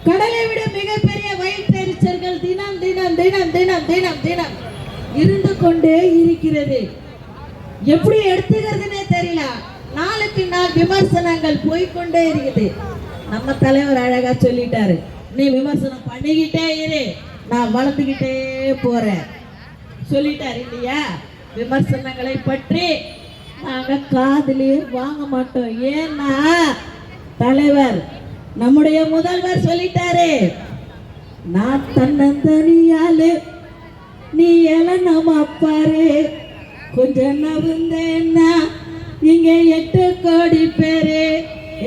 கடலை விட மிகப்பெரிய வயிற்றெரிச்சல்கள் தினம் தினம் தினம் தினம் தினம் தினம் இருந்து கொண்டே இருக்கிறது. எப்படி எடுத்துக்கிறதுனே தெரியல. நாளுக்கு நாள் விமர்சனங்கள் போய்கொண்டே இருக்குது. நம்ம தலைவர் அழகா சொல்லிட்டாரு, நீ விமர்சனம் பண்ணிக்கிட்டே இரு, நான் வளர்த்துக்கிட்டே போறேன் சொல்லிட்டாரு இல்லையா. விமர்சனங்களை பற்றி நாங்க காதுலயே வாங்க மாட்டோம். ஏன்னா தலைவர் நம்முடைய முதல்வர் சொல்லிட்டாரு, நான் தன்னந்தனியாலு நீ எல்லாம் நம்ம அப்பாரு கொஞ்சம் நவுந்தேன்னா இங்க 8 கோடி பேரு.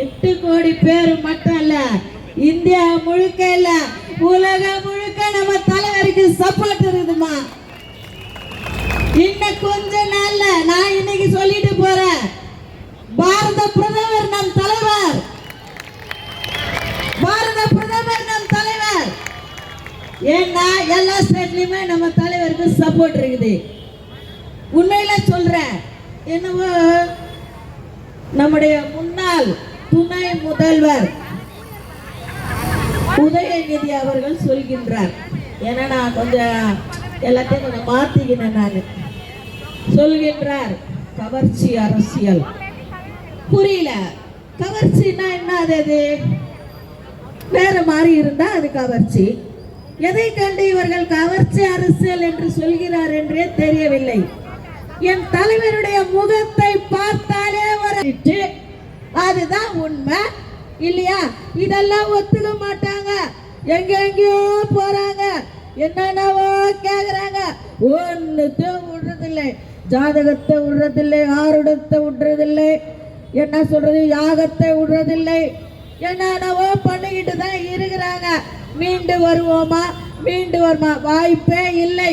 8 கோடி பேர் மட்டும் இல்ல, இந்தியா முழுக்க இல்ல, உலகம் முழுக்க நம்ம தலைவருக்கு சப்போர்ட் இருக்குதுமா. இன்னும் கொஞ்ச நாள்ல நான் இன்னைக்கு சொல்லிட்டு போறேன், பாரத பிரதமர் நம் தலைவர், பாரத பிரதமர் நம் தலைவர். ஏன்னா எல்லா ஸ்டேட்லயுமே நம்ம தலைவருக்கு சப்போர்ட் இருக்குது. உண்மையில சொல்றேன், என்னவோ நம்முடைய முன்னாள் துணை முதல்வர் உதயநிதி அவர்கள் சொல்கின்றார். ஏன்னா நான் கொஞ்சம் எல்லாத்தையும் கொஞ்சம் மாத்திக்கினேன். நான் சொல்கின்றார், கவர்ச்சி அரசியல். புரியல, கவர்ச்சின்னா என்ன? அது வேற மாதிரி இருந்தா அது கவர்ச்சி. எதை கண்டு இவர்கள் கவர்ச்சி அரசியல் என்று சொல்கிறார் என்றே தெரியவில்லை. என் தலைவருடைய முகத்தை பார்த்தாலே ஒரு அதுதான் உண்மை இல்லையா? இதெல்லாம் ஒத்துக்க மாட்டாங்க, எங்கெங்கயோ போறாங்க, என்னென்னவோ கேக்குறாங்க. ஒன்னுத்தையும் விடுறதில்லை, ஜாதகத்தை விடுறதில்லை, ஆருடத்தை விடுறதில்லை, என்ன சொல்றது, யாகத்தை விடுறதில்லை, என்னென்னவோ பண்ணிக்கிட்டு தான் இருக்கிறாங்க. மீண்டு வருவோமா, மீண்டு வருமா? வாய்ப்பே இல்லை.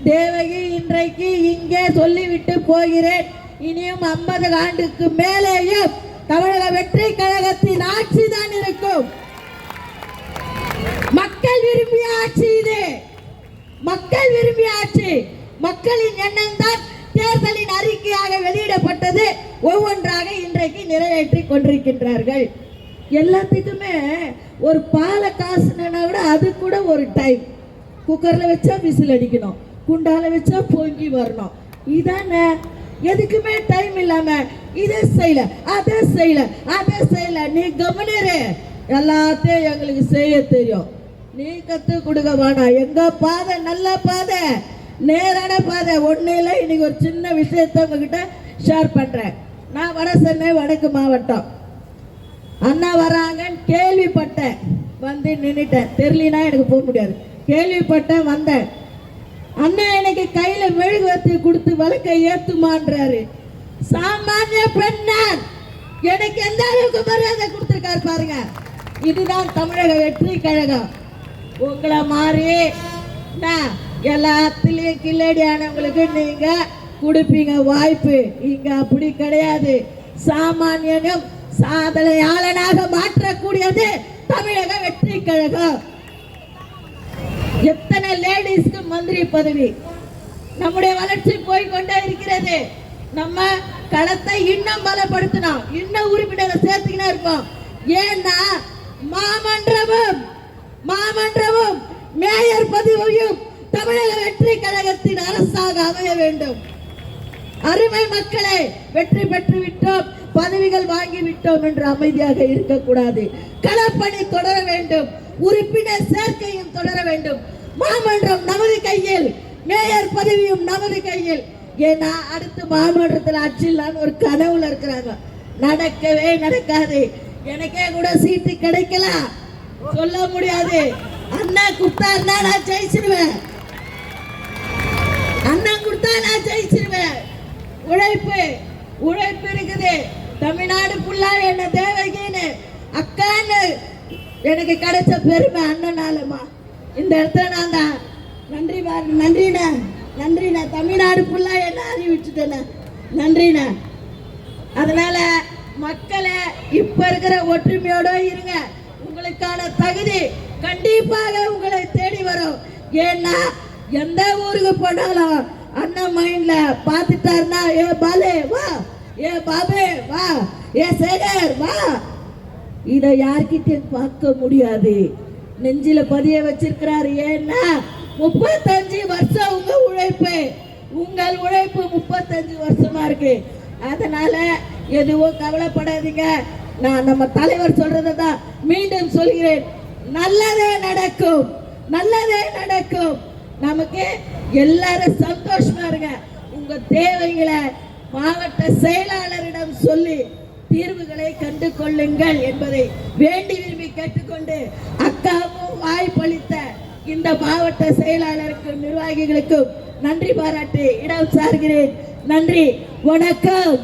தேவகி இன்றைக்கு இங்கே சொல்லிவிட்டு போகிறேன், இனியும் 50 ஆண்டுக்கு மேலேயும் தமிழக வெற்றி கழகத்தின் ஆட்சி தான் இருக்கும். மக்கள் விரும்பிய ஆட்சி இது, மக்கள் விரும்பிய ஆட்சி. மக்களின் எண்ணம் தான் தேர்தலின் அறிக்கையாக வெளியிடப்பட்டது. ஒவ்வொன்றாக இன்றைக்கு நிறைவேற்றி கொண்டிருக்கின்றார்கள். எல்லாத்துக்குமே ஒரு பாலை காசுனா கூட அது கூட ஒரு டைம். குக்கர்ல வச்சா விசில் அடிக்கணும், குண்டால வச்சா பொங்கி வரணும். இதானே, எதுக்குமே டைம் இல்லாம இதை செய்யல, அதை செய்யல, அதை செய்யல. நீ கவனிரு, எல்லாத்தையும் எங்களுக்கு செய்ய தெரியும், நீ கத்து கொடுக்க வேணாம். எங்க பாதை நல்ல பாதை, நேரான பாதை. ஒண்ணு இல்லை, இன்னைக்கு ஒரு சின்ன விஷயத்த உங்ககிட்ட ஷேர் பண்றேன். நான் வட சென்னை வடக்கு மாவட்டம், அண்ணா வராங்கன்னு கேள்விப்பட்டேன், வந்து நின்னுட்டேன். தெரியலனா எனக்கு போக முடியாது. கேள்விப்பட்டேன், வந்தேன். அண்ணா எனக்கு கையில மெழுகுவர்த்தி கொடுத்து விளக்கை ஏத்துமான்றாரு. சாமானிய பெண்ணான் எனக்கு எந்த அளவுக்கு மரியாதை கொடுத்திருக்காரு பாருங்க. இதுதான் தமிழக வெற்றி கழகம். உங்களை மாறி எல்லாத்திலையும் கில்லடியானவங்களுக்கு நீங்க கொடுப்பீங்க வாய்ப்பு. இங்க அப்படி கிடையாது. சாமானியனும் சாதனையாளனாக மாற்றக்கூடியது தமிழக வெற்றி கழகம். எத்தனை லேடிஸ்க்கு மந்திரி பதவி. நம்முடைய வளர்ச்சி போய்கொண்டே இருக்கிறது. நம்ம களத்தை இன்னும் பலப்படுத்தணும், இன்னும் உறுப்பினரை சேர்த்துக்கிட்டே இருப்போம். ஏன்னா மாமன்றமும் மேயர் பதவியும் தமிழக வெற்றி கழகத்தின் அரசாக அமைய வேண்டும். அருமை மக்களை, வெற்றி பெற்று விட்டோம், பதவிகள் வாங்கி விட்டோம் என்று அமைதியாக இருக்கக்கூடாது. களப்பணி தொடர வேண்டும், உறுப்பினர் சேர்க்கையும் தொடர வேண்டும். மாமன்றம் நமது கையில், மேயர் பதவியும் நமது கையில். ஏன்னா அடுத்து மாமன்றத்தில் ஆட்சியில் ஒரு கனவுல இருக்கிறாங்க. நடக்கவே நடக்காது. எனக்கே கூட சீட்டு கிடைக்கல, சொல்ல முடியாது. அண்ணா கொடுத்தாருன்னா நான் ஜெயிச்சிருவேன், அண்ணன் கொடுத்தா நான் ஜெயிச்சிருவேன். உழைப்பு இருக்குது. தமிழ்நாடு ஃபுல்லா என்ன தேவகின்னு அக்கான்னு எனக்கு கிடைச்ச பெருமை அண்ணனாலமா. இந்த இடத்துல நான் தான் நன்றிண்ணா. தமிழ்நாடு ஃபுல்லா என்ன அறிவிச்சுட்டேன், நன்றிண்ணா. அதனால மக்களை இப்ப இருக்கிற ஒற்றுமையோட இருங்க. உங்களுக்கான தகுதி கண்டிப்பாக உங்களை தேடி வரும். ஏன்னா எந்த ஊருக்கு போனாலும் அண்ணன் மைண்ட்ல பாத்துட்டாருன்னா, ஏ பாலே வா, ஏ பாபே வா, ஏ சேகர் வா. இதை யார்கிட்ட பார்க்க முடியாது. நெஞ்சில பதிய வச்சிருக்கிறாரு. ஏன்னா 35 வருஷம் உங்கள் உழைப்பு 35 வருஷமா இருக்கு. அதனால எதுவும் கவலைப்படாதீங்க. நான் நம்ம தலைவர் சொல்றதை தான் மீண்டும் சொல்கிறேன். நல்லதே நடக்கும், நல்லதே நடக்கும். நமக்கு எல்லாரும் சந்தோஷமா இருங்க. உங்க தேவைகளை மாவட்ட செயலாளரிடம் சொல்லி தீர்வுகளை கண்டு கொள்ளுங்கள் என்பதை வேண்டி விரும்பி கேட்டுக்கொண்டு அக்காவும் வாய்ப்பளித்த இந்த மாவட்ட செயலாளருக்கும் நிர்வாகிகளுக்கும் நன்றி பாராட்டி இடம் சார்கிறேன். நன்றி, வணக்கம்.